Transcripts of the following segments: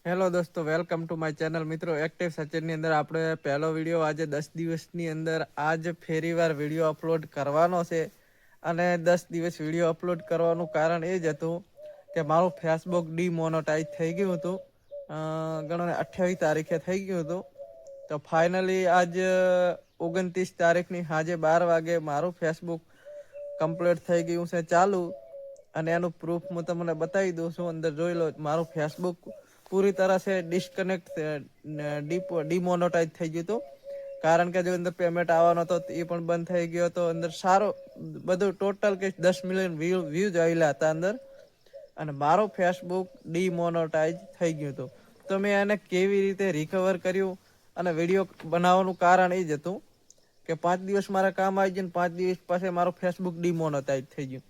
Hello દોસ્તો, welcome to my channel. મિત્રો, active સચિનની અંદર આપણે પહેલો વિડીયો આજે 10 દિવસની અંદર આજ ફેરીવાર વિડીયો અપલોડ કરવાનો છે. અને 10 દિવસ વિડીયો અપલોડ કરવાનું કારણ એ જ હતું કે મારું ફેસબુક ડીમોનેટાઈઝ થઈ ગયું હતું. ગણો 28 તારીખે થઈ ગયું હતું. તો ફાઇનલી આજ 29 તારીખની સાંજે 12 વાગે મારું ફેસબુક કમ્પ્લીટ થઈ ગયું છે ચાલુ. અને એનું પ્રૂફ હું તમને બતાવી દઉં છું. અંદર જોઈ લો, મારું ફેસબુક પૂરી तरह से ડિસ્કનેક્ટ ડીમોનેટાઈઝ થઈ ગયું હતું. કારણ કે જો અંદર પેમેન્ટ આવવાનો હતો એ પણ બંધ થઈ ગયો હતો. અંદર સારો બધું ટોટલ કે 10 મિલિયન વ્યૂઝ આવેલા હતા અંદર. અને મારો ફેસબુક ડીમોનેટાઈઝ થઈ ગયું હતું. તો મેં એને કેવી રીતે રિકવર કર્યું અને વિડીયો બનાવવાનું કારણ એ જ હતું કે 5 દિવસ મારા કામ આવી ગયું, 5 દિવસ પછી મારું ફેસબુક ડીમોનેટાઈઝ થઈ ગયું.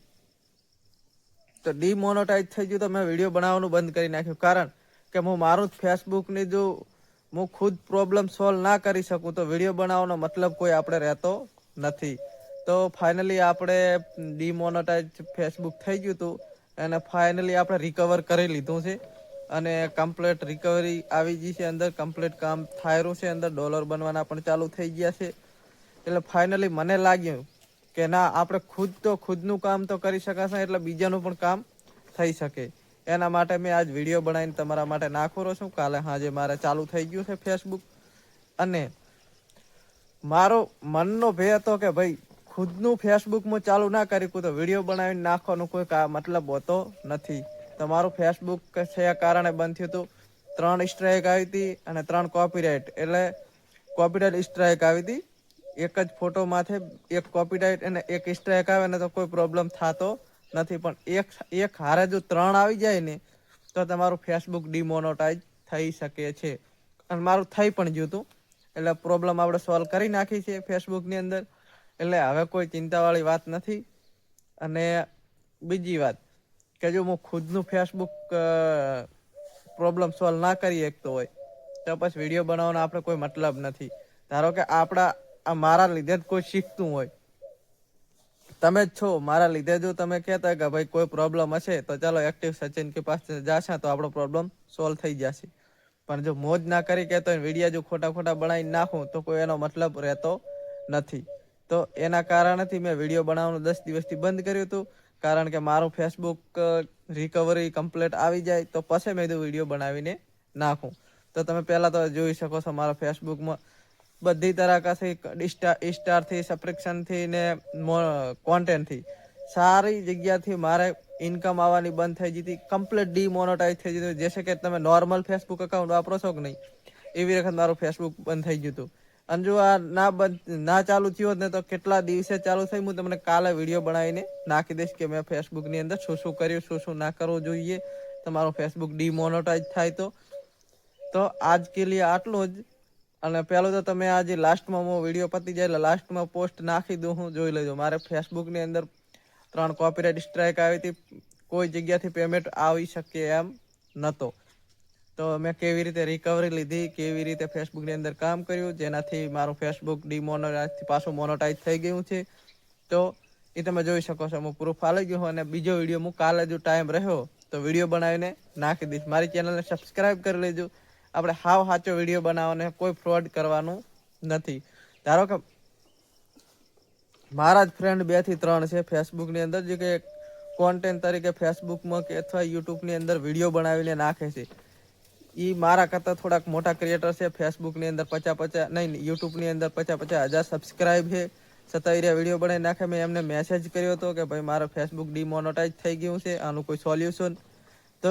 તો ડીમોનેટાઈઝ થઈ ગયું તો મેં વિડીયો બનાવવાનું બંધ કરી નાખ્યું. કારણ કે હું મારું જ ફેસબુકની જો હું ખુદ પ્રોબ્લેમ સોલ્વ ના કરી શકું તો વિડીયો બનાવવાનો મતલબ કોઈ આપણે રહેતો નથી. તો ફાઇનલી આપણે ડીમોનેટાઈઝ ફેસબુક થઈ ગયું હતું. અને ફાઇનલી આપણે રિકવર કરી લીધું છે. અને કમ્પ્લીટ રિકવરી આવી ગઈ છે. અંદર કમ્પ્લીટ કામ થાય રહ્યું છે. અંદર ડોલર બનવાના પણ ચાલુ થઈ ગયા છે. એટલે ફાઇનલી મને લાગ્યું કે ના, આપણે ખુદનું કામ તો કરી શકાશે, એટલે બીજાનું પણ કામ થઈ શકે. એના માટે મેં આજ વિડીયો બનાવીને તમારા માટે નાખો રહ્યો છું. કાલે સાંજે મારે ચાલુ થઈ ગયું છે ફેસબુક. અને મારો મનનો ભય હતો કે ભાઈ, ખુદનું ફેસબુકમાં ચાલુ ના કરી તો વિડીયો બનાવીને નાખવાનો કોઈ મતલબ હોતો નથી. તો મારું ફેસબુક છે કારણે બંધ થયું હતું. 3 સ્ટ્રાઇક આવી હતી અને 3 કોપીરાઇટ. એટલે કોપીરાઇટ સ્ટ્રાઇક આવી હતી. એક જ ફોટો માથે એક કોપીરાઇટ અને એક સ્ટ્રાઇક આવે ને તો કોઈ પ્રોબ્લેમ થતો નથી. પણ એક હારે જો 3 આવી જાય ને તો તમારું ફેસબુક ડીમોનેટાઈઝ થઈ શકે છે. અને મારું થઈ પણ ગયું હતું. એટલે પ્રોબ્લેમ આપણે સોલ્વ કરી નાખી છે ફેસબુકની અંદર. એટલે હવે કોઈ ચિંતાવાળી વાત નથી. અને બીજી વાત કે જો હું ખુદનું ફેસબુક પ્રોબ્લેમ સોલ્વ ના કરી શકતો હોય તો પછી વિડીયો બનાવવાનો આપણે કોઈ મતલબ નથી. ધારો કે મારા લીધે જ કોઈ શીખતું હોય, તમે જ છો મારા લીધે. જો તમે કહેતા કે ભાઈ કોઈ પ્રોબ્લેમ હશે તો ચાલો એક્ટિવ સચિન કે પાસ જાશે તો આપણો પ્રોબ્લેમ સોલ્વ થઈ જશે. પણ જો મોજ ના કરી કહેતો હોય, વિડીયો જો ખોટા બનાવીને નાખું તો કોઈ એનો મતલબ રહેતો નથી. તો એના કારણથી મેં વિડીયો બનાવવાનું 10 દિવસથી બંધ કર્યું હતું. કારણ કે મારું ફેસબુક રિકવરી કમ્પ્લીટ આવી જાય તો પછી મેં વિડીયો બનાવીને નાખું. તો તમે પહેલાં તો જોઈ શકો છો મારા ફેસબુકમાં બધી તરહ સ્ટારથી, સબસ્ક્રિપ્શનથી ને કોન્ટેન્ટથી સારી જગ્યાથી મારે ઇન્કમ આવવાની બંધ થઈ જતી. કમ્પ્લીટ ડીમોનેટાઈઝ થઈ જતી. જેસે કે તમે નોર્મલ ફેસબુક એકાઉન્ટ વાપરો છો કે નહીં, એવી વખત મારું ફેસબુક બંધ થઈ ગયું હતું. અને જો આ ના ચાલુ થયું હોત ને તો કેટલા દિવસે ચાલુ થઈ, હું તમને કાલે વિડીયો બનાવીને નાખી દઈશ કે મેં ફેસબુકની અંદર શું શું કર્યું, શું શું ના કરવું જોઈએ તમારું ફેસબુક ડીમોનેટાઈઝ થાય તો આજ કે લીએ આટલું જ. અને પહેલું તો તમે આજે લાસ્ટમાં હું વિડીયો પતી જાય એટલે લાસ્ટમાં પોસ્ટ નાખી દઉં, હું જોઈ લેજો. મારે ફેસબુકની અંદર 3 કોપીરાઇટ સ્ટ્રાઇક આવી હતી. કોઈ જગ્યાથી પેમેન્ટ આવી શકે એમ નહોતો. તો મેં કેવી રીતે રિકવરી લીધી, કેવી રીતે ફેસબુકની અંદર કામ કર્યું, જેનાથી મારું ફેસબુક ડીમોનેટાઈઝથી પાછું મોનેટાઈઝ થઈ ગયું છે. તો એ તમે જોઈ શકો છો. હું પ્રૂફ આલી ગયો. અને બીજો વિડીયો હું કાલે જો ટાઈમ રહ્યો તો વિડીયો બનાવીને નાખી દઈશ. મારી ચેનલને સબસ્ક્રાઈબ કરી લેજો. આપણે હાવ સાચો વિડીયો બનાવવાનો, કોઈ ફ્રોડ કરવાનું નથી. ધારો કે મારા જ ફ્રેન્ડ 2 થી 3 છે ફેસબુકની અંદર, જે કે કોન્ટેન્ટ તરીકે ફેસબુકમાં કે અથવા યુટ્યુબની અંદર વિડીયો બનાવીને નાખે છે. એ મારા કરતાં થોડાક મોટા ક્રિએટર છે. ફેસબુકની અંદર 50 નહીં, યુટ્યુબની અંદર 50,000 સબસ્ક્રાઈબ છે. છતાં વિડીયો બનાવી નાખે. મેં એમને મેસેજ કર્યો હતો કે ભાઈ મારું ફેસબુક ડીમોનેટાઈઝ થઈ ગયું છે, આનું કોઈ સોલ્યુશન. તો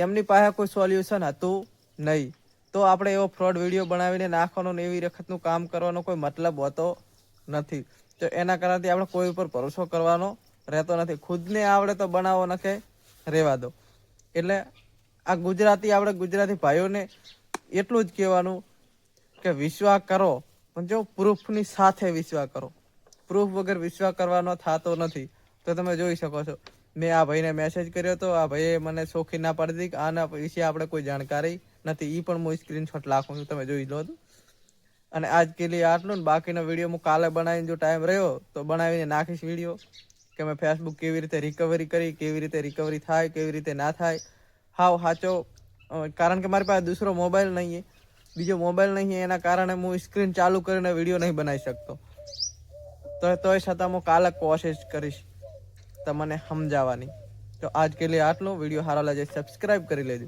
એમની પાસે કોઈ સોલ્યુશન હતું નહીં. તો આપણે એવો ફ્રોડ વિડીયો બનાવીને નાખવાનો ને એવી વખતનું કામ કરવાનો કોઈ મતલબ હોતો નથી. તો એના કારણથી આપણે કોઈ ઉપર ભરોસો કરવાનો રહેતો નથી. ખુદને આવડે તો બનાવો, નકે રહેવા દો. એટલે આ આપણે ગુજરાતી ભાઈઓને એટલું જ કહેવાનું કે વિશ્વાસ કરો, પણ જો પ્રૂફની સાથે વિશ્વાસ કરો. પ્રૂફ વગર વિશ્વાસ કરવાનો થતો નથી. તો તમે જોઈ શકો છો, મેં આ ભાઈને મેસેજ કર્યો હતો. આ ભાઈએ મને ચોખ્ખી ના પાડી દીધી કે આના વિશે આપણે કોઈ જાણકારી નથી. એ પણ હું સ્ક્રીનશોટ નાખું છું, તમે જોઈ લો. અને આજ કે લીએ આટલું. ને બાકીનો વિડીયો હું કાલે બનાવીને જો ટાઈમ રહ્યો તો બનાવીને નાખીશ વિડીયો કે મેં ફેસબુક કેવી રીતે રિકવરી કરી, કેવી રીતે રિકવરી થાય, કેવી રીતે ના થાય. હાવ સાચો કારણ કે મારી પાસે દૂસરો મોબાઈલ નહીં है, બીજો મોબાઈલ નહીં है, એના કારણે હું સ્ક્રીન ચાલુ કરીને વિડીયો નહીં બનાવી શકતો. તોય છતાં હું કાલે કોશિશ કરીશ તમને સમજાવવાની. તો આજ કે લીએ આટલું. વિડીયો સારો લાગે સબસ્ક્રાઈબ કરી લેજો.